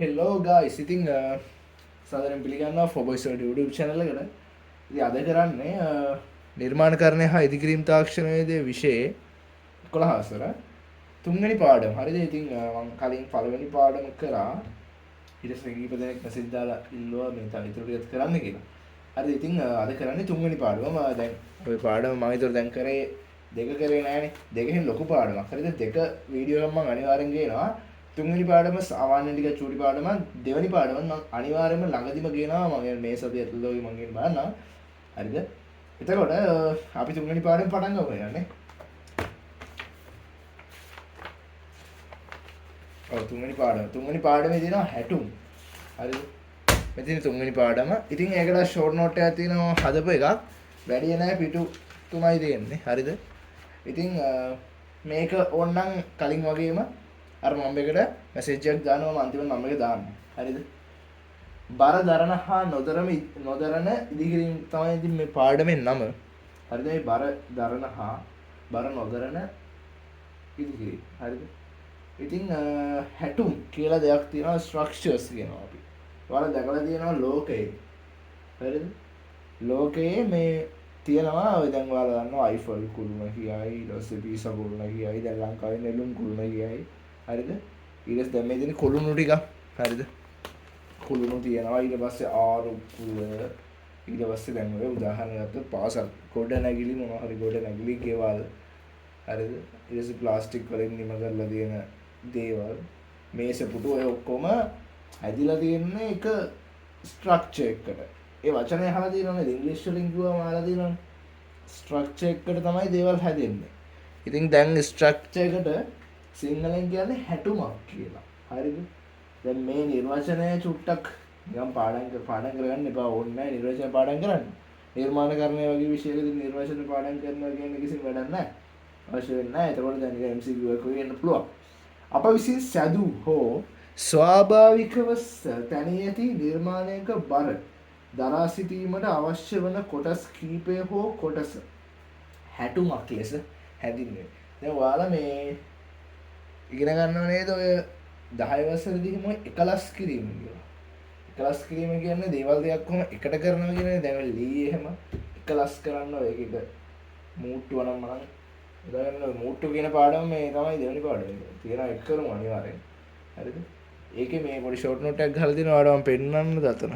හෙල්ලෝ ගායිස් ඉතින් සාදරයෙන් පිළිගන්නවා ෆොබොයිස් YouTube channel එකට. ඉතින් අද කරන්නේ නිර්මාණකරණය හා ඉදිකිරීම් තාක්ෂණයේදී විෂයේ 11 වසර තුන්වෙනි පාඩම. හරිද? ඉතින් මම කලින් පළවෙනි පාඩම කරා. ඊට පස්සේ කීප දෙනෙක් මැසේජ් දාලා ඉල්ලුවා මේ තව ඉතුරු ටිකක් කරන්න කියලා. හරිද? ඉතින් අද කරන්නේ තුන්වෙනි පාඩම. දැන් ওই පාඩම මම ඊතර දැන් කරේ දෙක කරේ නෑනේ. දෙකෙන් ලොකු පාඩමක්. හරිද? දෙක වීඩියෝ එකක් මම අනිවාර්යෙන් ගේනවා. තුන්වෙනි පාඩම සාමාන්‍ය ටික චූටි පාඩම, දෙවෙනි පාඩම මම අනිවාර්යයෙන්ම ළඟදිම ගේනවා. මම මේ සතිය ඇතුළත මම ගෙන බලන්නම්. හරිද? එතකොට අපි තුන්වෙනි පාඩම පටන් ගමු යන්නේ. ඔව් තුන්වෙනි පාඩමේ තියෙනවා හැටුම්. හරිද? මෙතන තුන්වෙනි පාඩම. ඉතින් ඒකට ෂෝට් නෝට් එකක් තියෙනවා හදපු එකක්. වැඩි නෑ පිටු 3යි තියෙන්නේ. හරිද? ඉතින් මේක ඕනනම් කලින් වගේම අර මම එකට මැසේජ් එකක් දානවා මම අන්තිමට මම එක දාන්න. හරිද? බර දරන හා නොදරන ඉදිකිරීම තමයි ඉතින් මේ පාඩමේ නම. හරිද? මේ බර දරන හා බර නොදරන ඉදිකිරීම. හරිද? ඉතින් හැටුම් කියලා දෙයක් තියෙනවා ස්ට්‍රක්චර්ස් කියනවා අපි. ඔයාලා දැකලා තියෙනවා ලෝකයේ. හරිද? ලෝකයේ මේ තියෙනවා ඔය දැන් ඔයාලා දන්නවා අයිෆල් කුළුණ කියයි, ඊට පස්සේ පීසා කුළුණ කියයි, දැන් ලංකාවේ නෙළුම් කුළුණ කියයි. හරිද? ඊට පස්සේ දැන් මේ තියෙන කුළුණු ටික. හරිද? කුළුණු තියෙනවා ඊට පස්සේ ආරු කුළුණ ඊට පස්සේ දැන් ඔය උදාහරණ ගත්තොත් පාසල් ගොඩ නැගිලි මොනවා හරි ගොඩ නැගිලි ගෙවල්. හරිද? ඊට පස්සේ ප්ලාස්ටික් වලින් නිම කරලා තියෙන දේවල් මේස පුටු ඔය ඔක්කොම හැදිලා තියෙන්නේ එක ස්ට්‍රක්චර් එකකට. ඒ වචනේ අහලා තියෙනවනේ ඉංග්‍රීසි වලින් කිව්වම අහලා තියෙනවනේ. ස්ට්‍රක්චර් එකකට තමයි දේවල් හැදෙන්නේ. ඉතින් දැන් ස්ට්‍රක්චර් එකට සිංහලෙන් කියන්නේ හැටුමක් කියලා. හරිද? දැන් මේ නිර්වචනය චුට්ටක් නිකන් පාඩම් කරගන්න එපා. ඕනේ නැහැ නිර්වචන පාඩම් කරන්න. නිර්මාණකරණය වගේ විෂයකදී නිර්වචන පාඩම් කරනවා කියන්නේ කිසිම වැඩක් නැහැ. අවශ්‍ය වෙන්නේ නැහැ. ඒතකොට දැන් නිකන් MCQ එකක් වෙන්න පුළුවන්. අප විසින් සැදූ හෝ ස්වාභාවිකව තැනී ඇති නිර්මාණයක බර දරා සිටීමට අවශ්‍ය වන කොටස් කීපය හෝ කොටස හැටුමක් ලෙස හැඳින්වේ. දැන් ඔයාලා මේ ඉගෙන ගන්නව නේද ඔය 10 වසරේදී මොයි එකලස් කිරීම කියලා. එකලස් කිරීම කියන්නේ දේවල් දෙයක් කොහොම එකට කරනවා කියන්නේ දැන් ලී එහෙම එකලස් කරන්න ඔය එකක මූට්ටුව නම් මම උදාහරණ මූට්ටු කියන පාඩම මේ තමයි දෙවෙනි පාඩම. තියෙනවා එක කරමු අනිවාර්යෙන්. හරිද? ඒකේ මේ පොඩි ෂෝට් නෝට් එකක් ගහලා දෙනවා ඔයාලා මම පෙන්නන්නද අතන.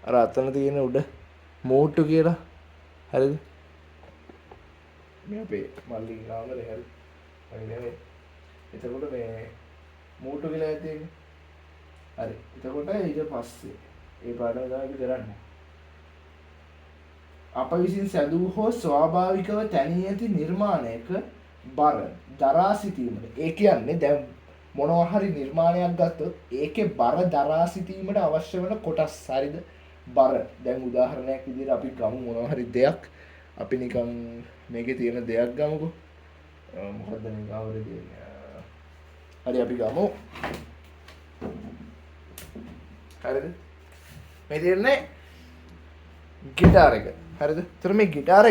අර අතන තියෙන උඩ මූට්ටු කියලා. හරිද? මේ අපේ මල්ලි නාමලේ හරි. හරි නෙමෙයි. එතකොට මේ මූට්ටු කියලා ඇත්තේ. හරි. එතකොට ඊට පස්සේ ඒ පාඩම තමයි අපි කරන්නේ. අප විසින් සැදූ හෝ ස්වාභාවිකව තැනී ඇති නිර්මාණයක බර දරා සිටීමට. ඒ කියන්නේ දැන් මොනවා හරි නිර්මාණයක් ගත්තොත් ඒකේ බර දරා සිටීමට අවශ්‍ය වෙන කොටස්. හරිද? බර. දැන් උදාහරණයක් විදිහට අපි ගමු මොනවා හරි දෙයක්. අපි නිකන් මේකේ තියෙන දෙයක් ගමුකෝ. මොකද්ද මේ ගාවරේ තියෙන්නේ? හරි අපි ගමු. හරිද? මේ තියෙන්නේ ගිටාර එක. හරිද? ඒතර මේ ගිටාර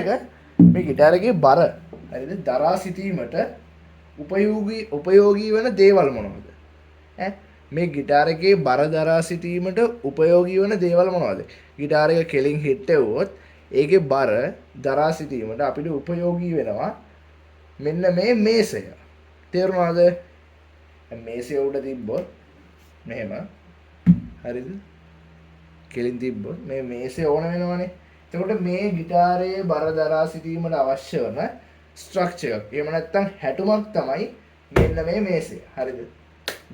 එකේ බර හරිද? දරා සිටීමට උපයෝගී වෙන දේවල් මොනවද? මේ ගිටාර එකේ බර දරා සිටීමට උපයෝගී වෙන දේවල් මොනවද? ගිටාර එක කෙලින් හිටෙව්වොත් ඒකේ බර දරා සිටීමට අපිට උපයෝගී වෙනවා මෙන්න මේ මේසය. තේරුණාද? මේසය උඩ තිබ්බොත් මෙහෙම හරිද? කෙලින් තිබ්බොත් මේ මේසය ඕන වෙනවනේ. එතකොට මේ ගිටාරයේ බර දරා සිටීමට අවශ්‍ය වන ස්ට්‍රක්චර් එකක්. එහෙම නැත්නම් හැටුමක් තමයි මෙන්න මේ මේසය. හරිද?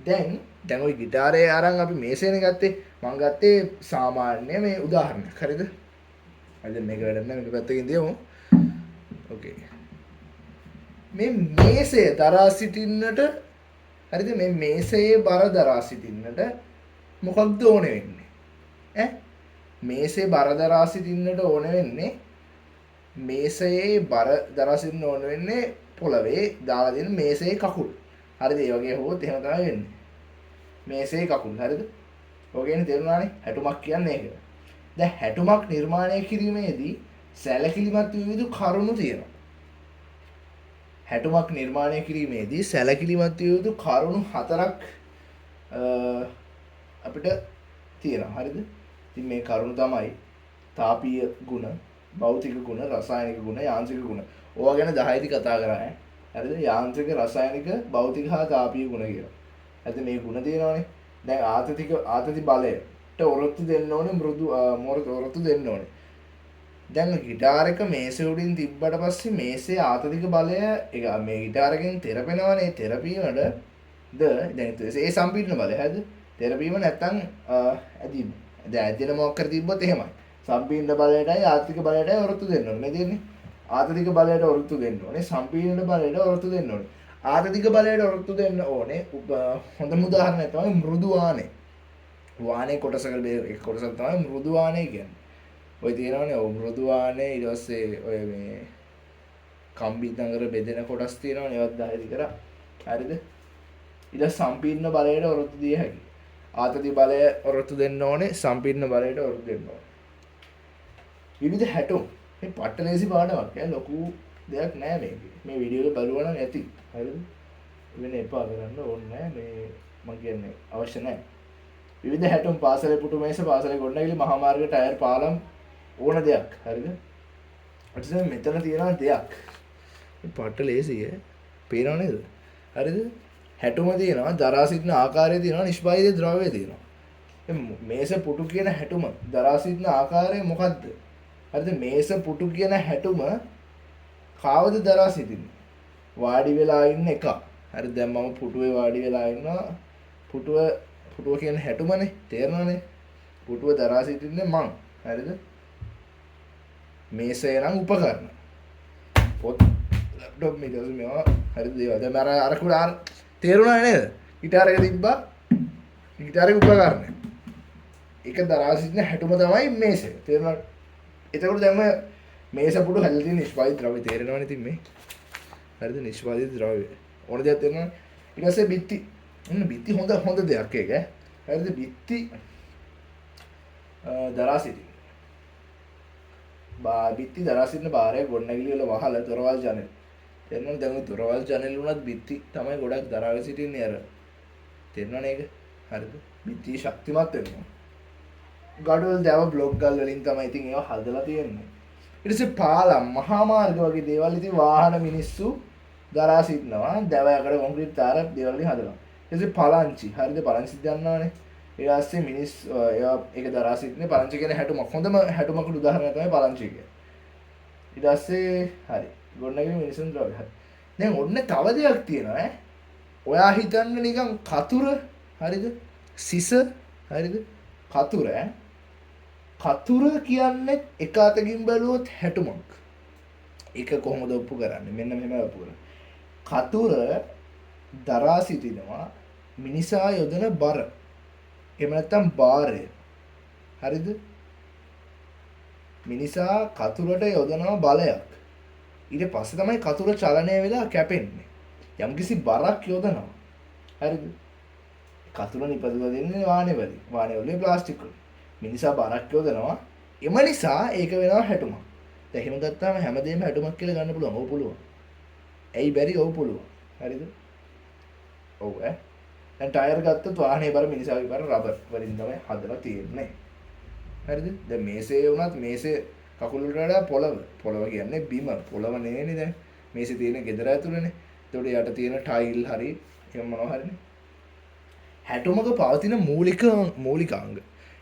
දැන් ওই ගිටාරේ අරන් අපි මේසේනේ ගත්තේ. මම ගත්තේ සාමාන්‍ය මේ උදාහරණයක්. හරිද? හරිද? මේක වැඩක් නැහැ. මේක පැත්තකින් තියමු. ඕකේ. මේ මේසය දරා සිටින්නට හරිද? මේ මේසයේ බර දරා සිටින්නට මොකක්ද ඕන වෙන්නේ? මේසේ බර දරා සිටින්නට ඕන වෙන්නේ මේසයේ බර දරා සිටින්න ඕන වෙන්නේ පොළවේ දාලා දෙන මේසයේ කකුල්. හරිද? ඒ වගේ හොවොත් එහෙම තමයි වෙන්නේ. මේසයේ කකුල්. හරිද? ඔයගෙන තේරුණානේ හැටුමක් කියන්නේ ඒක. දැන් හැටුමක් නිර්මාණය කිරීමේදී සැලකිලිමත් විය යුතු කරුණු තියෙනවා. හැටුමක් නිර්මාණය කිරීමේදී සැලකිලිමත් විය යුතු කරුණු 4ක් අපිට තියෙනවා. හරිද? ඉතින් මේ කරුණ තමයි තාපීය ගුණ, භෞතික ගුණ, රසායනික ගුණ, යාන්ත්‍රික ගුණ. ඕවා ගැන 10යි කතා කරා. හරිද? යාන්ත්‍රික, රසායනික, භෞතික හා තාපීය ගුණ කියලා. හරිද? මේ ගුණ තියෙනවානේ. දැන් ආතති බලයට ඔරොත්තු දෙන්න ඕනේ, මෘදු ඔරොත්තු දෙන්න ඕනේ. දැන් ගිටාර එක මේසේ උඩින් තිබ්බට පස්සේ මේසේ ආතතික බලය මේ ගිටාර එකෙන් තෙරපෙනවනේ. තෙරපීමට දැන් ඒ සම්පීඩන බලය. හරිද? තෙරපීම නැත්තම් ඇදින්න. දැන් ඇදින මොකක් කර තිබ්බොත් එහෙමයි. සම්පීඩන බලයටයි ආතතික බලයටයි ඔරොත්තු දෙන්න ඕනේ. මේ දෙන්නේ. ආතතික බලයට ඔරොත්තු දෙන්න ඕනේ. සම්පීඩන බලයට ඔරොත්තු දෙන්න ඕනේ. ආතතික බලයට ඔරොත්තු දෙන්න ඕනේ. හොඳම උදාහරණයක් තමයි මෘදු වාහනේ. වාහනේ කොටසකට එක කොටසක් තමයි මෘදු වාහනේ කියන්නේ. ඔය තියෙනවනේ ඔය මෘදු වාහනේ ඊට පස්සේ ඔය මේ කම්බි දඟර බෙදෙන කොටස් තියෙනවනේ ඒවත් 10 විතර. හරිද? ඊට සම්පීඩන බලයට ඔරොත්තු දිය හැකියි. ආතති බලය ඔරොත්තු දෙන්න ඕනේ. සම්පීඩන බලයට ඔරොත්තු දෙන්න ඕනේ. විවිධ හැටුම්. මේ පට්ටලේසි පාඩමක්. ලොකු දෙයක් නෑ මේකේ. මේ වීඩියෝ එක බලුවා නම් ඇති. හරිද? වෙන එපා කරන්න ඕනේ නෑ. මේ මම කියන්නේ අවශ්‍ය නෑ. විවිධ හැටුම් පාසලේ පුටු මේස, පාසලේ ගොඩනැගිලි, මහා මාර්ග, ටයර්, පාලම් ඕන දෙයක්. හරිද? අනිත් මෙතන තියෙනවා දෙයක්. මේ පට්ටලේසි පේනව නේද? හරිද? හැටුම තියෙනවා, දරා සිටින ආකාරය තියෙනවා, නිෂ්පාදිත ද්‍රව්‍ය තියෙනවා. මේස පුටු කියන හැටුම දරා සිටින ආකාරය මොකද්ද? හරිද? මේස පුටු කියන හැටුම කාවද දරා සිටින්නේ? වාඩි වෙලා ඉන්න එක. හරිද? දැන් මම පුටුවේ වාඩි වෙලා ඉන්නවා. පුටුව කියන හැටුමනේ. තේරෙනවනේ? පුටුව දරා සිටින්නේ මං. හරිද? මේසය නම් උපකරණ. පොත් ලැප්ටොප් මේවා හරිද? දේවල්. දැන් මම අර කුඩා තේරුණා නේද? ගිටාර එක තිබ්බා. ගිටාර එක උපකරණය. ඒක දරා සිටින හැටුම තමයි මේසය. තේරුණාද? එතකොට දැන් මේස පුටු හැදලා තියෙන නිෂ්පාදිත ද්‍රව්‍ය තේරෙනවනේ ඉතින් මේ. හරිද? නිෂ්පාදිත ද්‍රව්‍ය. ඕන දෙයක් තේරෙනවනේ. ඊට පස්සේ බිත්ති. බිත්ති හොඳ දෙයක් ඒක. හරිද? බිත්ති දරා සිටින. බිත්ති දරා සිටින බාරය ගොඩනැගිලි වල වහල දොරවල් ජනෙල්. තේරෙනවද? දැන් දොරවල් ජනෙල් උනත් බිත්ති තමයි ගොඩක් දරාගෙන සිටින්නේ අර. තේරෙනවනේ ඒක? හරිද? බිත්ති ශක්තිමත් වෙනවා. ගඩොල් දැව බ්ලොක් ගල් වලින් තමයි ඉතින් ඒවා හදලා තියෙන්නේ. ඊට පස්සේ පාලම්, මහා මාර්ග වගේ දේවල් ඉතින් වාහන මිනිස්සු දරා සිටිනවා. දැව යකඩ කොන්ක්‍රීට් තාර දේවල් වලින් හදනවා. ඊට පස්සේ පලංචි. හරිද? පලංචි දන්නවනේ. ඊට පස්සේ මිනිස් ඒවා ඒක දරා සිටින්නේ පලංචි කියන හැටුමක්. හොඳම හැටුමකට උදාහරණයක් තමයි පලංචි කියන්නේ. ඊට පස්සේ හරි. ගොඩනැගිලි මිනිසුන් ද්‍රව්‍ය. හරි. දැන් ඔන්න තව දෙයක් තියෙනවා ඈ. ඔයා හිතන්න නිකන් කතුර හරිද? සිස හරිද? කතුර ඈ. කතුර කියන්නේ එක අතකින් බැලුවොත් හැටුමක්. ඒක කොහොමද ඔප්පු කරන්නේ? මෙන්න මෙහෙම ඔප්පු කරන්නේ. කතුර දරා සිටිනවා මිනිසා යොදන බර. එහෙම නැත්නම් බාරය. හරිද? මිනිසා කතුරට යොදනවා බලයක්. ඊට පස්සේ තමයි කතුර චලනය වෙලා කැපෙන්නේ. යම්කිසි බරක් යොදනවා. හරිද? කතුර නිපදවලා දෙන්නේ වාහනේ වලින්. වාහනේ වලින් ප්ලාස්ටික් වලින්. මිනිසා බරක් යොදනවා. එම නිසා ඒක වෙනවා හැටුමක්. දැන් එහෙම ගත්තාම හැමදේම හැටුමක් කියලා ගන්න පුළුවන්. ඔව් පුළුවන්. ඇයි බැරි? ඔව් පුළුවන්. හරිද? ඔව් ඈ. දැන් ටයර් ගත්තොත් වාහනේ බර මිනිසාගේ බර රබර් වලින් තමයි හදලා තියෙන්නේ. හරිද? දැන් මේසේ වුණත් මේසේ කකුල් වලට වඩා පොළව කියන්නේ බිම. පොළව නෙවෙයි දැන්. මේසේ තියෙන ගෙදර ඇතුළේනේ. ඒතකොට යට තියෙන ටයිල් හරි එහෙම මොනවා හරිනේ. හැටුමක පවතින මූලිකාංග.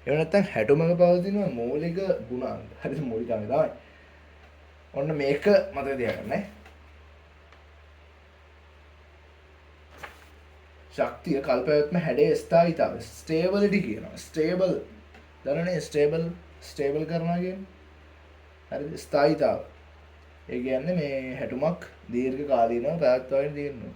එහෙම නැත්නම් හැටුමක පවතින මූලික ගුණාංග. හරිද? මූලිකාංග තමයි. ඔන්න මේක මතක තියාගන්න. ශක්තිය කල්පවත්ම හැඩයේ ස්ථායීතාවය ස්ටේබිලිටි කියනවා. ස්ටේබල් දන්නවනේ ස්ටේබල් කරනවා කියන්නේ. හරිද? ස්ථායීතාව. ඒ කියන්නේ මේ හැටුමක් දීර්ඝ කාලීනව පැවැත්වගෙන තියෙනවා.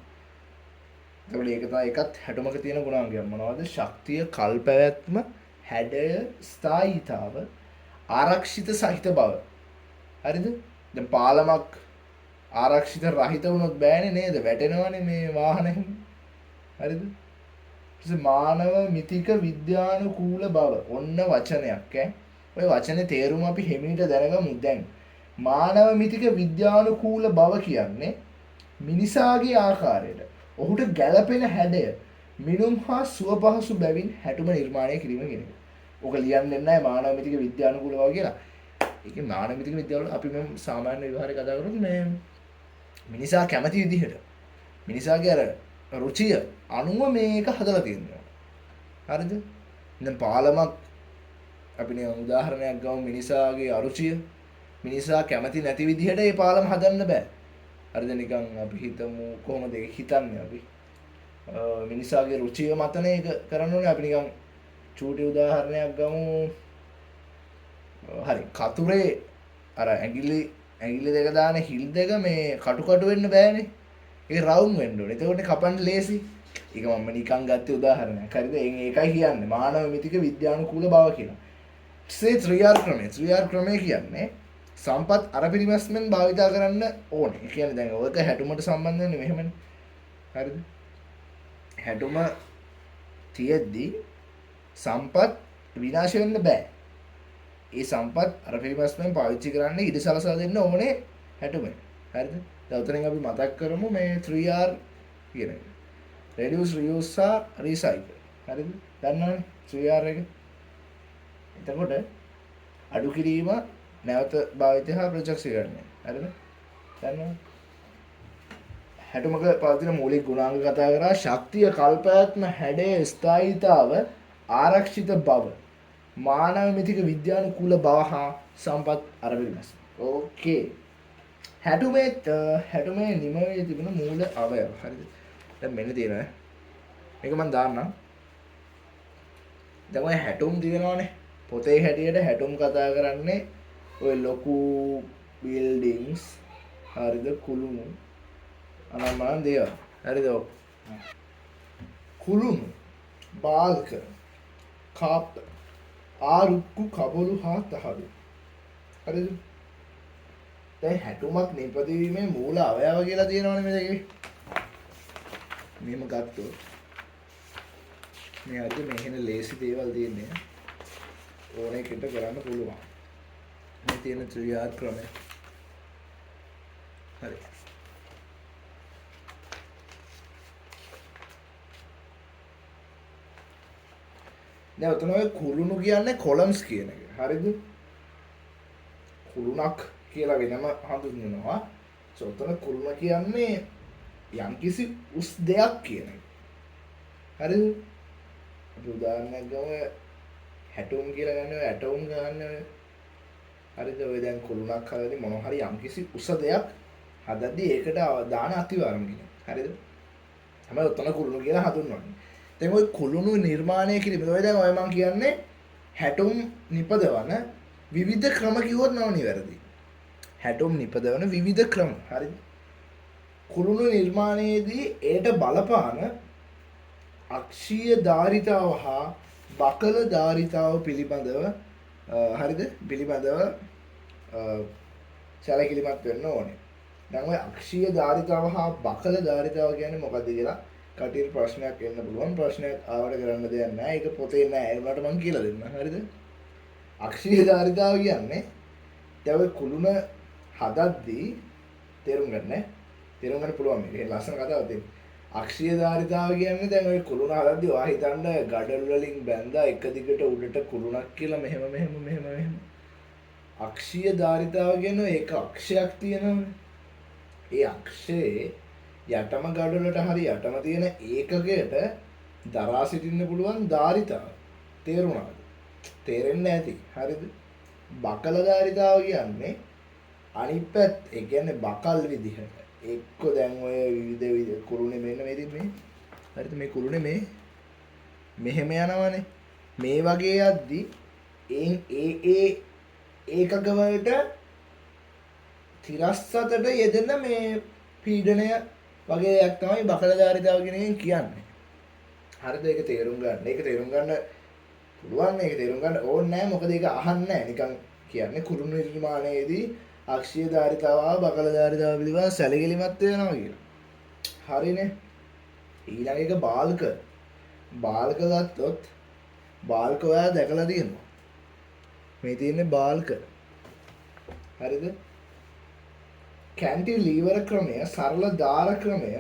ඒකවල ඒක තමයි එකත් හැටුමක තියෙන ගුණාංගයක් මොනවද? ශක්තිය කල්පවත්ම හැඩය ස්ථායීතාව ආරක්ෂිත සහිත බව. හරිද? දැන් පාලමක් ආරක්ෂිත රහිත වුණොත් බෑනේ නේද? වැටෙනවනේ මේ වාහනේ. හරිද? මානව මිතික විද්‍යානුකූල බව. ඔන්න වචනයක් ඈ. ඔය වචනේ තේරුම අපි හිමීට දැනගමු දැන්. මානව මිතික විද්‍යානුකූල බව කියන්නේ මිනිසාගේ ආකාරයට ඔහුට ගැළපෙන හැඩය මිනුම් හා සුව පහසු බැවින් හැටුම නිර්මාණය කිරීම කියන එක. ඕක ලියන්නේ නැහැ මානව මිතික විද්‍යානුකූලව කියලා. ඒකේ මානව මිතික විද්‍යාවල අපි මේ සාමාන්‍ය විවහාරය කතා කරොත් මේ මිනිසා කැමති විදිහට මිනිසාගේ අර රුචිය අනුව මේක හදලා තියෙනවා. හරිද? දැන් පාලමක් අපි නිකන් උදාහරණයක් ගමු මිනිසාගේ අරුචිය මිනිසා කැමති නැති විදිහට ඒ පාලම හදන්න බෑ. හරිද? නිකන් අපි හිතමු කොහොමද ඒක හිතන්නේ අපි මිනිසාගේ රුචිය මතන ඒක කරන්න ඕනේ. අපි නිකන් චූටි උදාහරණයක් ගමු. හරි කතුරේ අර ඇඟිලි දෙක දාන හිල් දෙක මේ කටු වෙන්න බෑනේ. ඒක රවුම් වෙන්න ඕනේ. එතකොට කපන්න ලේසි. ඒක මම නිකන් ගත්තේ උදාහරණයක්. හරිද? ඒකයි කියන්නේ මානව මිතික විද්‍යානුකූල බව කියලා. සේ 3R ක්‍රමය. 3R ක්‍රමය කියන්නේ සම්පත් අර පිරිමැස්මෙන් භාවිතා කරන්න ඕනේ. ඒ කියන්නේ දැන් ඔයක හැටුමට සම්බන්ධ වෙන්නේ මෙහෙමනේ. හරිද? හැටුම තියෙද්දි සම්පත් විනාශ වෙන්න බෑ. ඒ සම්පත් අර පිරිමැස්මෙන් පාවිච්චි කරන්න ඉඩ සලසා දෙන්න ඕනේ හැටුමෙන්. හරිද? දැන් උතනින් අපි මතක් කරමු මේ 3R කියන එක. reduce, reuse සහ recycle. හරිද? දන්නවනේ 3R එක. එතකොට අඩු කිරීම නැවත භාවිතය හා ප්‍රචක්ෂීකරණය. හරිද? දන්නවනේ. හැටුමක පවතින මූලික ගුණාංග කතා කරා ශක්තිය, කල්පයාත්ම හැඩය, ස්ථායීතාව, ආරක්ෂිත බව, මානව මිතික විද්‍යානුකූල බව හා සම්පත් අරබිමස්. ඕකේ. හැටුමේ නිමවේ තිබෙන මූල අවයව. හරිද? දැන් මෙන්න තියෙනවා. මේක මම දාන්නම්. දැන් ඔය හැටුම් දිනනවානේ. පොතේ හැටියට හැටුම් කතා කරන්නේ ඔය ලොකු බිල්ඩින්ග්ස් හරිද කුළුණු අනම්මනම් දේවල්. හරිද? කුළුණු, බාල්ක, කාප්, ආරුක්කු, කබොළු හා තහඩු. හරිද? දැන් හැටුමක් නිපදවීමේ මූල අවයව කියලා තියෙනවනේ මේකේ. මෙහෙම ගත්තොත් මේ අද මෙහෙන ලේසි දේවල් තියෙන්නේ ඕන එකට කරන්න පුළුවන්. මේ තියෙන 3R ක්‍රමය. හරි. දැන් උතන ඔය කුළුණු කියන්නේ කොලම්ස් කියන එක. හරිද? කුළුණක් කියලා වෙනම හඳුන්වනවා. උතන කුළුණ කියන්නේ යම්කිසි උස් දෙයක් කියන එක. හරිද? අපි උදාහරණයක් ගමු හැටුම් කියලා ගන්න ඔය ඇටෝම් ගන්න ඔය. හරිද? ඔය දැන් කුළුණක් හදද්දි මොන හරි යම්කිසි උස දෙයක් හදද්දි ඒකට දාන අතිවාරම කියන. හරිද? තමයි උතන කුළුණු කියලා හඳුන්වන්නේ. දැන් ඔය කුළුණු නිර්මාණය කිරීම ඔය දැන් ඔය මම කියන්නේ හැටුම් නිපදවන විවිධ ක්‍රම කිව්වොත් නෝ නිවැරදි. හැටුම් නිපදවන විවිධ ක්‍රම. හරිද? කුළුණු නිර්මාණයේදී ඒට බලපාන අක්ෂීය ධාරිතාව හා බකල ධාරිතාව පිළිබඳව හරිද? පිළිබඳව සැලකිලිමත් වෙන්න ඕනේ. දැන් ඔය අක්ෂීය ධාරිතාව හා බකල ධාරිතාව කියන්නේ මොකක්ද කියලා කටියට ප්‍රශ්නයක් එන්න පුළුවන්. ප්‍රශ්නයක් ආවට කරන්න දෙයක් නැහැ. ඒක පොතේ නැහැ. ඒකට මම කියලා දෙන්නම්. හරිද? අක්ෂීය ධාරිතාව කියන්නේ දැන් ඔය කුළුණ හදද්දී තේරුම් ගන්න පුළුවන් මේක. ලස්සන කතාවක් තියෙනවා. අක්ෂීය ධාරිතාව කියන්නේ දැන් ඔය කුළුණ හදද්දී ඔයා හිතන්න ගඩොල් වලින් බැඳලා එක දිගට උඩට කුළුණක් කියලා මෙහෙම. අක්ෂීය ධාරිතාව කියන්නේ ඒක අක්ෂයක් තියෙනවනේ. ඒ අක්ෂයේ යටම ගඩොලට හරි යටම තියෙන ඒකකයට දරා සිටින්න පුළුවන් ධාරිතාව. තේරුණාද? තේරෙන්නේ නැති. හරිද? බකල ධාරිතාව කියන්නේ අනිත් පැත්ත. ඒ කියන්නේ බකල් විදිහට. එක්ක දැන් ඔය විවිධ කුරුණේ මෙන්න මේ තිබ්බේ. හරිද? මේ කුරුණේ මෙහෙම යනවනේ. මේ වගේ යද්දි ඒ ඒකක වලට තිරස්සතට යෙදෙන මේ පීඩනය වගේ එකක් තමයි බකල ධාරිතාව කියන එකෙන් කියන්නේ. හරිද? ඒක තේරුම් ගන්න. ඒක තේරුම් ගන්න පුළුවන්. ඒක තේරුම් ගන්න ඕනේ නැහැ. මොකද ඒක අහන්නේ නැහැ. නිකන් කියන්නේ කුරුණු නිර්මාණයේදී අක්ෂීය ධාරිතාව බකල ධාරිතාව පිළිබඳව සැලකිලිමත් වෙනවා කියලා. හරිනේ. ඊළඟ එක බාල්ක. බාල්ක ගත්තොත් බාල්ක ඔයා දැකලා තියෙනවා. මේ තියෙන්නේ බාල්ක. හරිද? කැන්ටිලීවර ක්‍රමය, සරල දාර ක්‍රමය,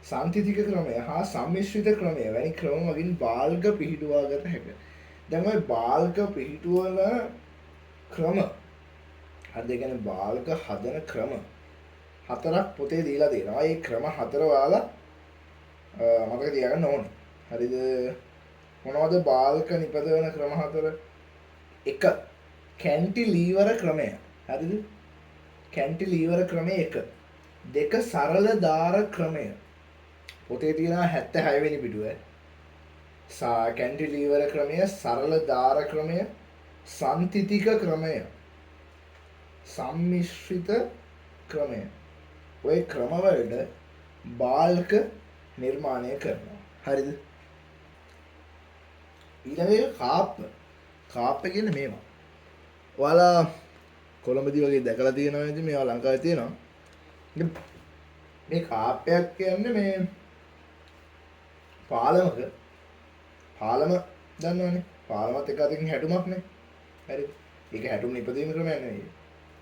සන්තිතික ක්‍රමය හා සම්මිශ්‍රිත ක්‍රමය වැනි ක්‍රම මගින් බාල්ග පිහිටුවා ගත හැකිය. දැන් ওই බාල්ග පිහිටුවන ක්‍රම හරි ඒ කියන්නේ බාල්ග හදන ක්‍රම හතරක් පොතේ දීලා තියෙනවා. ඒ ක්‍රම හතර ඔයාලා මතක තියාගන්න ඕනේ. හරිද? මොනවද බාල්ක නිපදවන ක්‍රම හතර? 1. කැන්ටිලීවර ක්‍රමය. හරිද? කැන්ටිලීවර ක්‍රමය 1. 2. සරල දාර ක්‍රමය. පොතේ තියෙනවා 76 වෙනි පිටුවේ. කැන්ටිලීවර ක්‍රමය, සරල දාර ක්‍රමය, සන්තිතික ක්‍රමය, සම්මිශ්‍රිත ක්‍රමය. ඔය ක්‍රමවලට බාල්ක නිර්මාණය කරනවා. හරිද? ඊළඟට කාප්ප කියන්නේ මේවා. ඔයාලා කොළඹදී වගේ දැකලා තියෙනවා නේද? මේවා ලංකාවේ තියෙනවා. මේ කාප්පයක් කියන්නේ මේ පාලම දන්නවනේ. පාලමත් එක අතකින් හැටුමක්නේ. හරිද? ඒක හැටුම් නිපදවීම ක්‍රමයක් නෙවෙයි.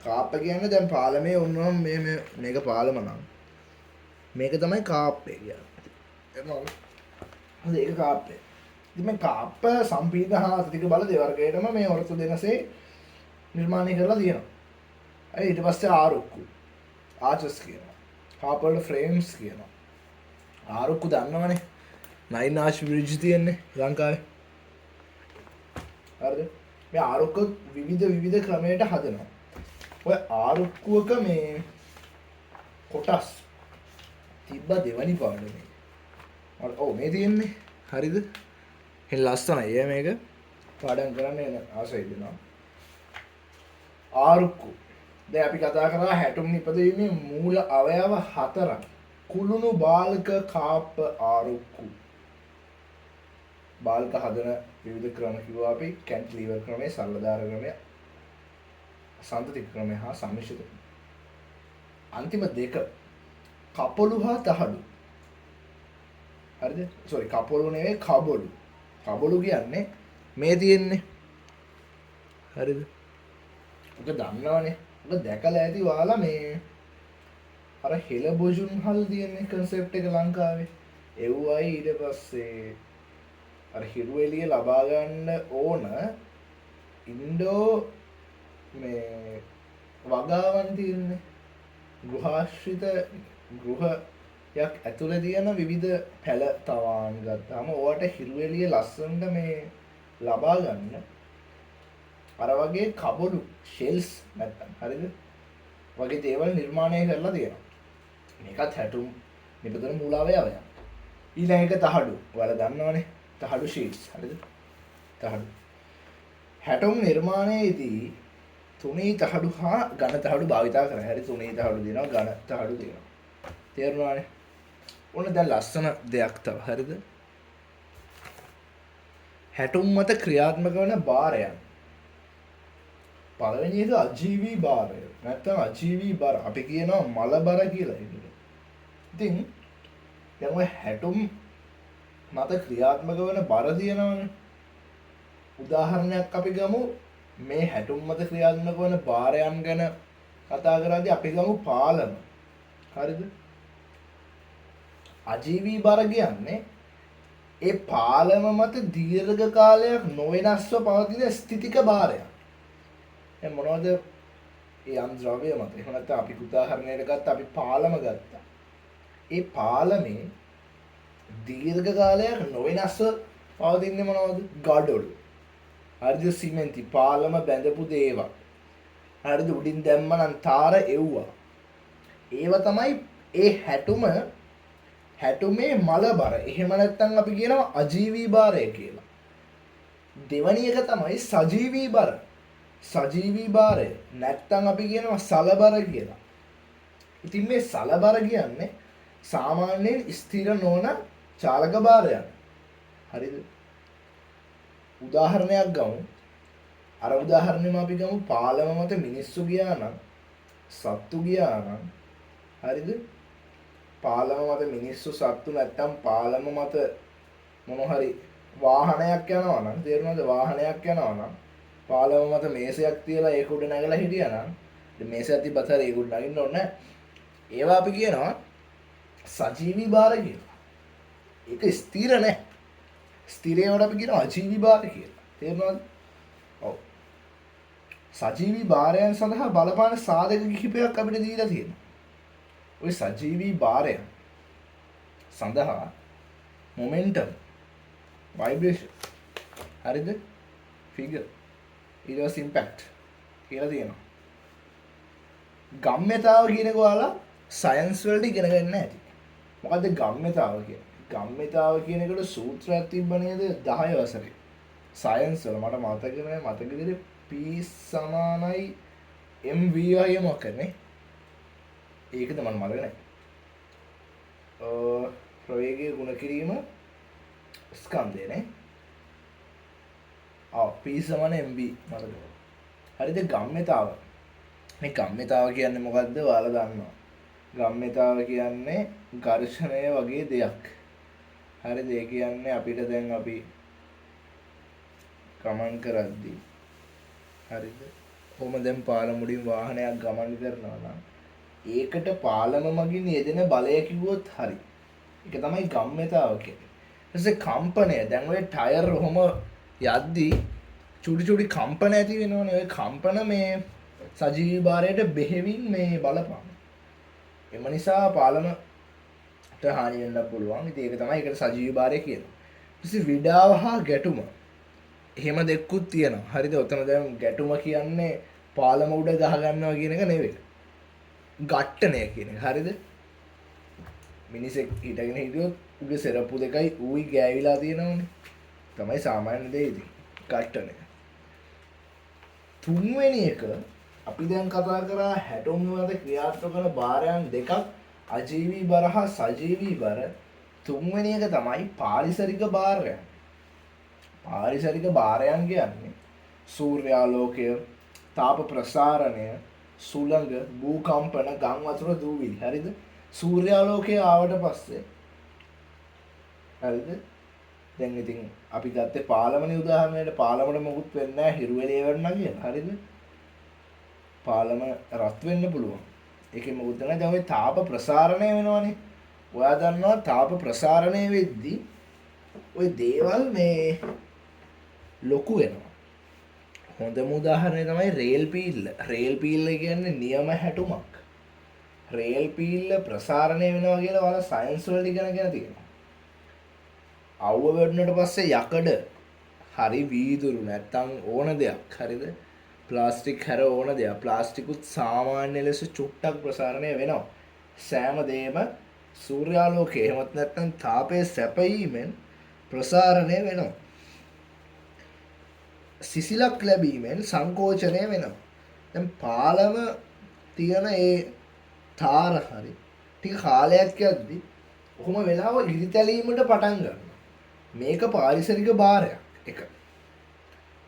කාප්ප කියන්නේ දැන් පාලමේ වුණාම මේක පාලම නම් මේක තමයි කාප්පේ කියන්නේ. හරි ඒක කාප්පේ. ඉතින් මේ කාප්ප සම්පීඩන හා අතිතික බල දෙවර්ගයටම මේ වර්තු දෙනසේ නිර්මාණය කරලා තියෙනවා. හරි ඊට පස්සේ ආරුක්කු ආචස් කියනවා. කාප් වල ෆ්‍රේම්ස් කියනවා. ආරුක්කු දන්නවනේ. නයින් ආෂ් බ්‍රිජ් තියෙන්නේ ලංකාවේ. හරිද? මේ ආරුක්ක විවිධ ක්‍රමයකට හදනවා. ඔය ආරුක්කුවක මේ කොටස් තිබ්බ දෙවනි පාඩමේ. ඔව් මේ තියෙන්නේ. හරිද? එහෙන් ලස්සනයි මේක. පාඩම් කරන්න එන ආසයි දෙනවා. ආරුක්කු. දැන් අපි කතා කරා හැටුම් නිපදවීමේ මූල අවයව 4ක්. කුළුණු බාල්ක කාප්ප ආරුක්කු. බාල්ක හදන විවිධ ක්‍රම කිව්වා අපි කැන්ටිලීවර් ක්‍රමය, සරල දාර ක්‍රමය, සන්තතික ක්‍රමය හා සම්මිශ්‍රිත. අන්තිම දෙක කපොළු හා තහඩු. හරිද? සෝරි කපොළු නෙවෙයි කබොළු. කබොළු කියන්නේ මේ තියෙන්නේ. හරිද? ඔක දන්නවනේ. ඔක දැකලා ඇති ඔයාලා මේ අර හෙළ බොජුන් හල් තියෙන්නේ concept එක ලංකාවේ. එව්වයි ඊට පස්සේ අර හිරු එළිය ලබා ගන්න ඕන ඉන්ඩෝ මේ වගාවන් තියෙන්නේ. ගෘහාශ්‍රිත ගෘහයක් ඇතුළේ තියෙන විවිධ පැල තවාන් ගත්තාම ඕවට හිරු එළිය ලස්සනට මේ ලබා ගන්න අර වගේ කබොළු ෂෙල්ස් නැත්තම් හරිද? වගේ දේවල් නිර්මාණය කරලා තියෙනවා. මේකත් හැටුම් නිපදවන මූලාවයවය. ඊළඟ එක තහඩු. ඔයාලා දන්නවනේ තහඩු ෂීට්ස්. හරිද? තහඩු. හැටුම් නිර්මාණයේදී තුනී තහඩු හා ඝන තහඩු භාවිතා කරනවා. හරි තුනී තහඩු දෙනවා ඝන තහඩු දෙනවා. තේරුණානේ? ඕන දැන් ලස්සන දෙයක් තව. හරිද? හැටුම් මත ක්‍රියාත්මක වන බාරයන්. පළවෙනි එක අජීවී බාරය. නැත්නම් අජීවී බර. අපි කියනවා මල බර කියලා ඒකට. ඉතින් දැන් ඔය හැටුම් මත ක්‍රියාත්මක වන බර දිනනවනේ. උදාහරණයක් අපි ගමු මේ හැටුම් මත ක්‍රියාත්මක වන බාරයන් ගැන කතා කරද්දී අපි ගමු පාලම. හරිද? අජීවී බර කියන්නේ ඒ පාලම මත දීර්ඝ කාලයක් නොවෙනස්ව පවතින ස්ථිතික බාරයක්. දැන් මොනවද ඒ යම් ද්‍රව්‍ය මත එහෙම නැත්නම් අපි උදාහරණයකට ගත්ත අපි පාලම ගත්තා. ඒ පාලමේ දීර්ඝ කාලයක් නොවෙනස්ව පවතින්නේ මොනවද? ගඩොළු. හරිද? සිමෙන්ති පාලම බැඳපු දේවල්. හරිද? උඩින් දැම්ම නම් තාර එව්වා. ඒව තමයි ඒ හැටුමේ මල බර. එහෙම නැත්නම් අපි කියනවා අජීවී බාරය කියලා. දෙවැනි එක තමයි සජීවී බර. සජීවී බාරය නැත්නම් අපි කියනවා සලබර කියලා. ඉතින් මේ සලබර කියන්නේ සාමාන්‍යයෙන් ස්ථිර නොවන චාලක බාරයක්. හරිද? උදාහරණයක් ගමු. අර උදාහරණෙම අපි ගමු පාලම මත මිනිස්සු ගියා නම් සත්තු ගියා නම් හරිද? පාලම මත මිනිස්සු සත්තු නැත්නම් පාලම මත මොන හරි වාහනයක් යනවා නම් තේරුණාද? වාහනයක් යනවා නම් පාලම මත මේසයක් තියලා ඒක උඩ නැගලා හිටියා නම් මේසයක් තිබ්බත් හරිය ඒක උඩ නගින්න ඕනේ නැහැ. ඒවා අපි කියනවා සජීවී භාර කියලා. ඒක ස්ථිර නැහැ. ස්ථිරේවට අපි කියන අජීවී භාර කියලා. තේරුණාද? ඔව්. සජීවී භාරයන් සඳහා බලපාන සාධක කිහිපයක් අපිට දීලා තියෙනවා. ওই සජීවී භාරයන් සඳහා මොමෙන්ටම්, ভাইබ්‍රේෂන්, හරිද? ෆිගර්, ඊට පස්සේ ඉම්පැක්ට් කියලා තියෙනවා. ගම්ම්‍යතාව කියන එක ඔයාලා සයන්ස් වලට ඉගෙන ගන්න ඇති. මොකද්ද ගම්ම්‍යතාව කියන්නේ? ගම්ම්‍යතාව කියන එකට සූත්‍රයක් තිබ්බ නේද 10 වසරේ. සයන්ස් වල මට මතක නැහැ, මතක විදිහට P සමානයි mv වගේ මොකක් කරන්නේ. ඒකද මම මතක නැහැ. ප්‍රවේගයේ ගුණ කිරීම ස්කන්ධය නේ. P සමාන mv මතක. හරිද? ගම්ම්‍යතාව. මේ ගම්ම්‍යතාව කියන්නේ මොකද්ද? ඔයාලා දන්නවා. ගම්ම්‍යතාව කියන්නේ ඝර්ෂණය වගේ දෙයක්. හරිද? ඒ කියන්නේ අපිට දැන් අපි ගමන් කරද්දී හරිද? කොහොම දැන් පාලමුඩින් වාහනයක් ගමන් කරනවා නම් ඒකට පාලම මගින් යෙදෙන බලය කිව්වොත් හරි. ඒක තමයි ගම්ම්‍යතාව කියන්නේ. ඊටසේ කම්පනය. දැන් ඔය ටයර් ඔහොම යද්දී චුටි කම්පන ඇති වෙනවනේ. ඔය කම්පන මේ සජීවී භාරයට බෙහෙවින් මේ බලපාන. එම නිසා පාලමට හානි වෙන්න පුළුවන්. ඉතින් ඒක තමයි ඒකට සජීවී භාරය කියන්නේ. ඊපස්සේ විඩාව හා ගැටුම. එහෙම දෙකකුත් තියෙනවා. හරිද? ඔතන දැන් ගැටුම කියන්නේ පාලම උඩ ගහ ගන්නවා කියන එක නෙවෙයි. ඝට්ටනය කියන එක. හරිද? මිනිසෙක් හිටගෙන හිටියොත් උගේ සෙරප්පු දෙකයි ඌයි ගෑවිලා තියෙනවනේ. තමයි සාමාන්‍ය දේ ඉතින්. ඝට්ටනය. තුන්වෙනි එක අපි දැන් කතා කරා හැටොම් වල ක්‍රියාත්මක කරන භාරයන් දෙකක් අජීවී බර හා සජීවී බර. තුන්වෙනි එක තමයි පාරිසරික භාරයන්. පාරිසරික භාරයන් කියන්නේ සූර්යාලෝකය, තාප ප්‍රසාරණය, සුළඟ, භූකම්පන, ගම් වතුර දූවිලි. හරිද? සූර්යාලෝකය ආවට පස්සේ හරිද? දැන් ඉතින් අපි ගත්තේ පාලමනේ උදාහරණයට. පාලමට මොකුත් වෙන්නේ නැහැ හිරු එළිය වෙන්නා කියලා. හරිද? පාලම රත් වෙන්න පුළුවන්. ඒකෙන් මොකුත් නැහැ. දැන් ඔය තාප ප්‍රසාරණය වෙනවනේ. ඔයා දන්නවා තාප ප්‍රසාරණය වෙද්දී ඔය දේවල් මේ ලොකු වෙනවා. හොඳම උදාහරණය තමයි රේල් පීල්ල. රේල් පීල්ල කියන්නේ නියම හැටුමක්. රේල් පීල්ල ප්‍රසාරණය වෙනවා කියලා ඔයාලා සයන්ස් වලට ඉගෙනගෙන තියෙනවා. අවුව වැටුණට පස්සේ යකඩ හරි වීදුරු නැත්තම් ඕන දෙයක්. හරිද? ප්ලාස්ටික් හැර ඕන දෙයක්. ප්ලාස්ටිකුත් සාමාන්‍ය ලෙස චුට්ටක් ප්‍රසාරණය වෙනවා. සෑම දෙයක්ම සූර්යාලෝකයේ එහෙමත් නැත්නම් තාපයේ සැපීමෙන් ප්‍රසාරණය වෙනවා. සිසිලක් ලැබීමෙන් සංකෝචනය වෙනවා. දැන් පාලම තියෙන ඒ තාර හරි ටික කාලයක් යද්දී කොහොම වෙලාව ඉරිතැලීමට පටන් ගන්නවා. මේක පාරිසරික භාරයක් එක.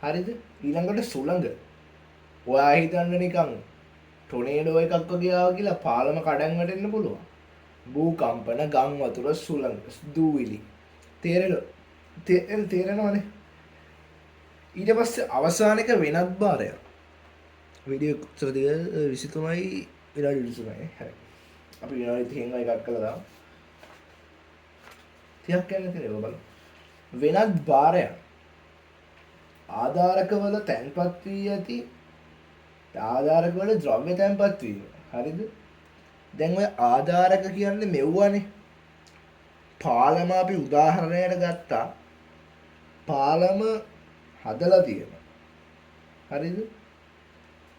හරිද? ඊළඟට සුළඟ. ඔයා හිතන්න නිකන් ටොනේඩෝ එකක් වගේ ආවා කියලා පාලම කඩන් වැටෙන්න පුළුවන්. භූකම්පන, ගම් වතුර, සුළඟ, දූවිලි. තේරෙනවනේ. ඊට පස්සේ අවසාන එක වෙනත් භාරයක්. වීඩියෝ කොච්චර දිග 23යි විනාඩි 23යි. හරි. අපි විනාඩි 30න් එකක් කළා දාමු. 30ක් කියන්නේ තේරෙව බලන්න. වෙනත් භාරයක්. ආධාරකවල තැන්පත් වී ඇති ආධාරකවල ද්‍රව්‍ය තැන්පත් වීම. හරිද? දැන් ඔය ආධාරක කියන්නේ මෙව්වනේ. පාලම අපි උදාහරණයට ගත්තා. පාලම හදලා තියෙනවා. හරිද?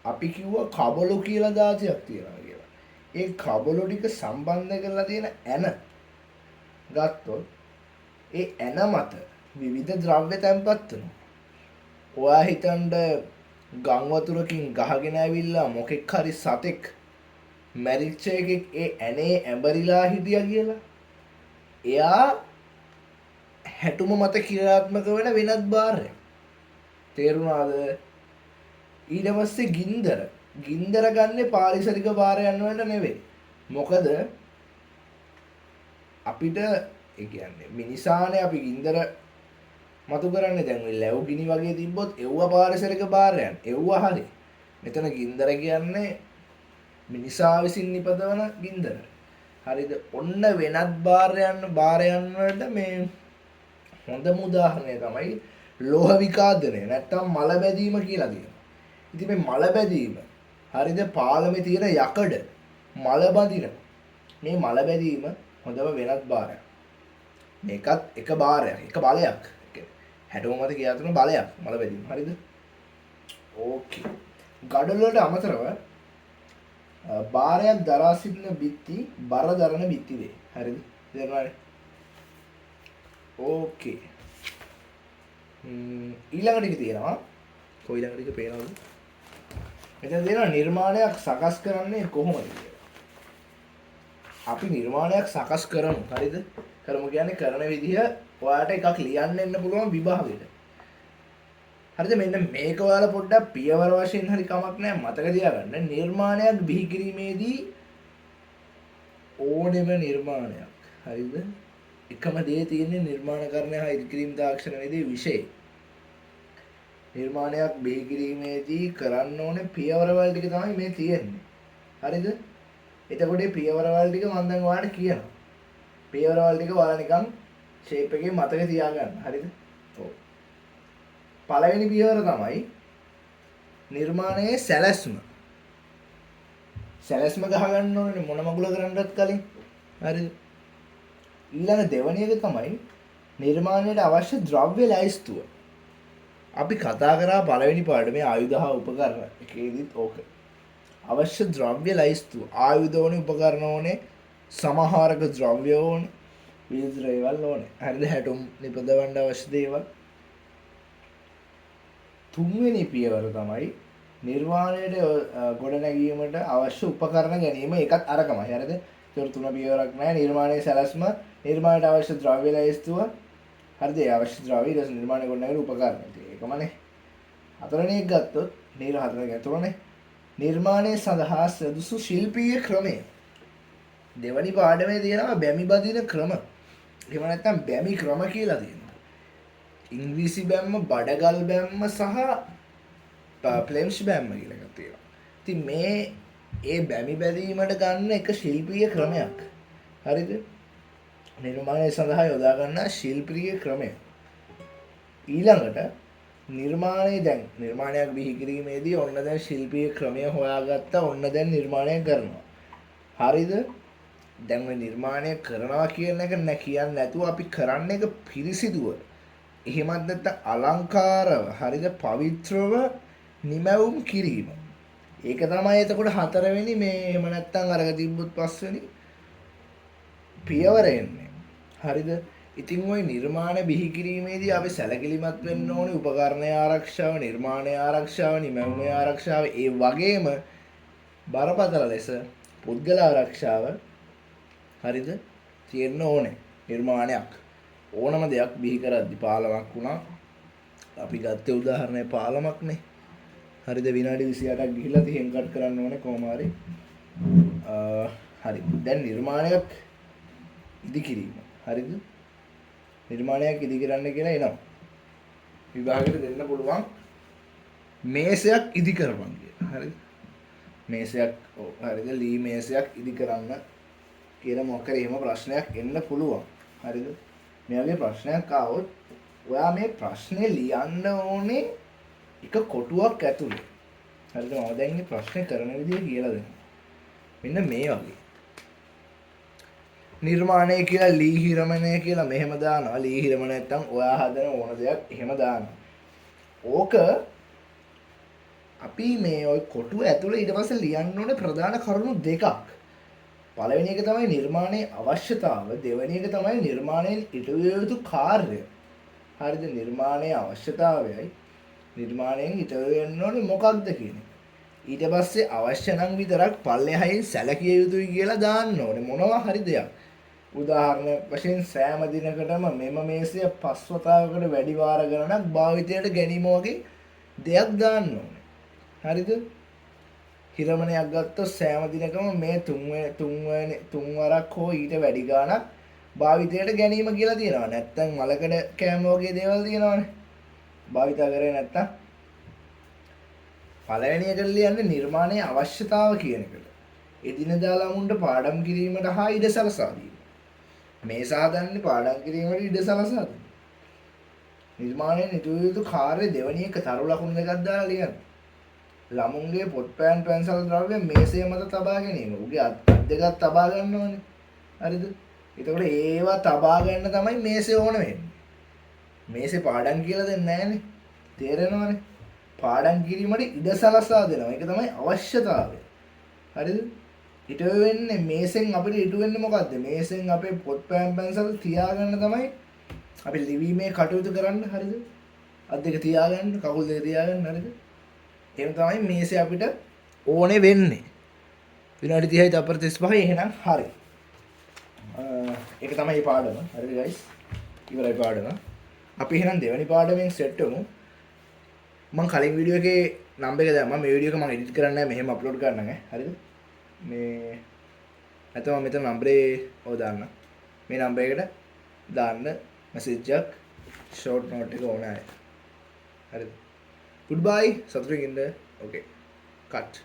අපි කිව්වා කබලු කියලා දාතියක් තියෙනවා කියලා. ඒ කබලු ටික සම්බන්ධ කරලා තියෙන ඇන ගත්තොත් ඒ ඇන මත විවිධ ද්‍රව්‍ය තැන්පත් වෙනවා. ඔයා හිතන්න ගම් වතුරකින් ගහගෙන ඇවිල්ලා මොකෙක් හරි සතෙක් මැරිච්ච එකෙක් ඒ ඇනේ ඇඹරිලා හිටියා කියලා. එයා හැටුම මත ක්‍රියාත්මක වෙන වෙනත් භාරයක්. තේරුණාද? ඊට පස්සේ ගින්දර. ගින්දර ගන්නේ පාරිසරික භාරයන් වලට නෙවෙයි. මොකද අපිට ඒ කියන්නේ මිනිසානේ අපි ගින්දර මතු කරන්නේ. දැන් ඔය ලැබු ගිනි වගේ තිබ්බොත් එව්ව පාරිසරික භාරයන්. එව්ව හරි. මෙතන ගින්දර කියන්නේ මිනිසා විසින් නිපදවන ගින්දර. හරිද? ඔන්න වෙනත් බාරයන් වලට මේ හොඳම උදාහරණය තමයි ලෝහ විකාදනය නැත්තම් මල බැදීම කියලා කියනවා. ඉතින් මේ මල බැදීම හරිද? පාලමේ තියෙන යකඩ මල බඳින මේ මල බැදීම හොඳම වෙනත් බාරයක්. මේකත් එක බාරයක්, එක බලයක්. හැඩම මත කියා තුන බලයක් මල බැදීම. හරිද? ඕකේ. ගඩොල් වලට අමතරව බාරයක් දරා සිටින බිත්ති බර දරන බිත්ති වේ. හරිද? තේරුණානේ? ඕකේ. ඊළඟ ටික තියෙනවා. කොයි ඊළඟ ටික පේනවද? මෙතන තියෙනවා නිර්මාණයක් සකස් කරන්නේ කොහොමද කියලා. අපි නිර්මාණයක් සකස් කරමු. හරිද? කරමු කියන්නේ කරන විදිහ ඔයාලට එකක් ලියන්න එන්න පුළුවන් විභාගෙට. හරිද? මෙන්න මේක ඔයාලා පොඩ්ඩක් පියවර වශයෙන් හරි කමක් නැහැ මතක තියාගන්න. නිර්මාණයක් බිහි කිරීමේදී ඕනෙම නිර්මාණයක්. හරිද? එකම දේ තියෙන්නේ නිර්මාණකරණය හා ඉදිකිරීම තාක්ෂණයේදී විශේෂ. නිර්මාණයක් බිහි කිරීමේදී කරන්න ඕනේ පියවරවල් ටික තමයි මේ තියෙන්නේ. හරිද? එතකොට මේ පියවරවල් ටික මම දැන් ඔයාලට කියනවා. පියවරවල් ටික ඔයාලා නිකන් ෂේප් එකේ මතක තියාගන්න. හරිද? ඔව්. පළවෙනි පියවර තමයි නිර්මාණයේ සැලැස්ම. සැලැස්ම ගහගන්න ඕනේ මොන මගුල කරන්නත් කලින්. හරිද? ඊළඟ දෙවෙනි එක තමයි නිර්මාණයට අවශ්‍ය ද්‍රව්‍ය ලැයිස්තුව. අපි කතා කරා පළවෙනි පාඩමේ ආයුධ හා උපකරණ එකේදීත් ඕක. අවශ්‍ය ද්‍රව්‍ය ලැයිස්තුව. ආයුධ ඕනේ, උපකරණ ඕනේ, සමහාරක ද්‍රව්‍ය ඕනේ, විවිධ දේවල් ඕනේ. හරිද? හැටුම් නිපදවන්න අවශ්‍ය දේවල්. තුන්වෙනි පියවර තමයි නිර්මාණයට ගොඩනැගීමට අවශ්‍ය උපකරණ ගැනීම. ඒකත් අරකමයි. හරිද? ඒතර තුන පියවරක් නැහැ. නිර්මාණයේ සැලැස්ම, නිර්මාණයට අවශ්‍ය ද්‍රව්‍ය ලැයිස්තුව. හරිද? ඒ අවශ්‍ය ද්‍රව්‍ය ඊට පස්සේ නිර්මාණය ගොඩනැගෙන උපකරණ. ඒකමනේ. හතරවෙනි එක ගත්තොත් හතරවෙනි එක තුනනේ. නිර්මාණය සඳහා සුදුසු ශිල්පීය ක්‍රමය. දෙවනි පාඩමේ තියෙනවා බැමි බදින ක්‍රම. එහෙම නැත්නම් බැමි ක්‍රම කියලා තියෙනවා. ඉංග්‍රීසි බැම්ම, බඩගල් බැම්ම සහ ප්ලෙම්ෂ් බැම්ම කියලා එකක් තියෙනවා. ඉතින් මේ ඒ බැමි බැදීමට ගන්න එක ශිල්පීය ක්‍රමයක්. හරිද? නිර්මාණය සඳහා යොදා ගන්න ශිල්පීය ක්‍රමය. ඊළඟට නිර්මාණයක් බිහි කිරීමේදී ඔන්න දැන් ශිල්පීය ක්‍රමය හොයාගත්තා. ඔන්න දැන් නිර්මාණය කරනවා. හරිද? දැන් මේ නිර්මාණය කරනවා කියන එක කියන්නේ නැතුව අපි කරන්නේ එක පිරිසිදුව. එහෙමත් නැත්නම් අලංකාරව, හරිද? පවිත්‍රව නිමැවුම් කිරීම. ඒක තමයි එතකොට හතරවෙනි මේ එහෙම නැත්නම් අරග තිබ්බොත් පස්වෙනි පියවර එන්නේ. හරිද? ඉතින් ওই නිර්මාණ බිහි කිරීමේදී අපි සැලකිලිමත් වෙන්න ඕනේ උපකරණ ආරක්ෂාව, නිර්මාණ ආරක්ෂාව, නිමැවුම ආරක්ෂාව, ඒ වගේම බරපතල ලෙස පුද්ගල ආරක්ෂාව. හරිද? තියෙන්න ඕනේ. නිර්මාණයක් ඕනම දෙයක් බිහි කරද්දී පාලමක් වුණා. අපි ගත්තේ උදාහරණයක් පාලමක්නේ. හරිද? විනාඩි 28ක් ගිහිල්ලා 30න් කට් කරන්න ඕනේ කොහොම හරි. හරි. දැන් නිර්මාණයක් ඉදිකිරීම. හරිද? නිර්මාණයක් ඉදිකරන්න කියලා එනවා. විභාගෙට දෙන්න පුළුවන් මේසයක් ඉදි කරපන් කියලා. හරිද? මේසයක් හරිද? ලී මේසයක් ඉදි කරන්න කියලා මොකක් හරි එහෙම ප්‍රශ්නයක් එන්න පුළුවන්. හරිද? මේ වගේ ප්‍රශ්නයක් ආවොත් ඔයා මේ ප්‍රශ්නේ ලියන්න ඕනේ එක කොටුවක් ඇතුලේ. හරිද? මම දැන් මේ ප්‍රශ්නේ කරන විදිය කියලා දෙනවා. මෙන්න මේ වගේ. නිර්මාණය කියලා ලී හිරමණය කියලා මෙහෙම දානවා. ලී හිරමණ නැත්තම් ඔයා හදන ඕන දෙයක් එහෙම දානවා. ඕක අපි මේ ওই කොටුව ඇතුලේ ඊට පස්සේ ලියන්න ඕනේ ප්‍රධාන කරුණු දෙකක්. පළවෙනි එක තමයි නිර්මාණයේ අවශ්‍යතාව. දෙවෙනි එක තමයි නිර්මාණයෙන් ඉටු විය යුතු කාර්ය. හරිද? නිර්මාණයේ අවශ්‍යතාවයයි නිර්මාණයෙන් ඉටු වෙන්න ඕනේ මොකක්ද කියන එක. ඊට පස්සේ අවශ්‍ය නම් විතරක් පල්ලෙහායින් සැලකිය යුතුයි කියලා දාන්න ඕනේ මොනවා හරි දෙයක්. උදාහරණ වශයෙන් සෑම දිනකටම මෙම මේසය 5 වතාවකට වැඩි වාර ගණනක් භාවිතයට ගැනීම වගේ දෙයක් දාන්න ඕනේ. හරිද? හිරමණයක් ගත්තොත් සෑම දිනකම මේ තුන් වරක් හෝ ඊට වැඩි ගාණක් භාවිතයට ගැනීම කියලා තියෙනවා. නැත්තම් මලකඩ කෑම වගේ දේවල් තියෙනවානේ. භාවිත කරේ නැත්තම් පළවෙනි එකට ලියන්නේ නිර්මාණයේ අවශ්‍යතාව කියන එකට. එදිනදා ළමුන්ට පාඩම් කිරීමට හා ඉඩ සලසා දීම. මේ සාධන්නේ පාඩම් කිරීමට ඉඩ සලසා දෙන්න. නිර්මාණය නිතුව යුතු කාර්ය දෙවැනි එක තරු ලකුණු දෙකක් දාලා ලියන්න. ළමුන්ගේ පොත් පෑන් පැන්සල් ද්‍රව්‍ය මේසය මත තබා ගැනීම. උගේ අත් දෙකක් තබා ගන්න ඕනේ. හරිද? එතකොට ඒවා තබා ගන්න තමයි මේසෙ ඕන වෙන්නේ. මේසෙ පාඩම් කියලා දෙන්නේ නැහනේ. තේරෙනවනේ? පාඩම් කිරීමට ඉඩ සලසා දෙනවා. ඒක තමයි අවශ්‍යතාවය. හරිද? ඊට වෙන්නේ මේසෙන් අපිට ඉටු වෙන්නේ මොකද්ද? මේසෙන් අපේ පොත් පෑන් පැන්සල් තියාගන්න තමයි අපි ලිවීමේ කටයුතු කරන්න. හරිද? අත් දෙක තියාගන්න, කකුල් දෙක තියාගන්න. හරිද? එහෙම තමයි මේසෙ අපිට ඕනේ වෙන්නේ. විනාඩි 30යි තප්පර 35 එහෙනම් හරි. ඒක තමයි මේ පාඩම. හරිද guys? ඉවරයි පාඩම. අපි එහෙනම් දෙවෙනි පාඩමෙන් සෙට් වෙමු. මම කලින් වීඩියෝ එකේ නම්බර් එක දැම්මා. මේ වීඩියෝ එක මම එඩිට් කරන්නේ නැහැ. මෙහෙම අප්ලෝඩ් කරන්න නෑ. හරිද? මේ නැත්නම් මම මෙතන නම්බරේ ඔය දාන්න. මේ නම්බර් එකට දාන්න මැසේජ් එකක් ෂෝට් නෝට් එක ඕන අය. හරිද? goodbye සතුටින් ඉන්න. okay cut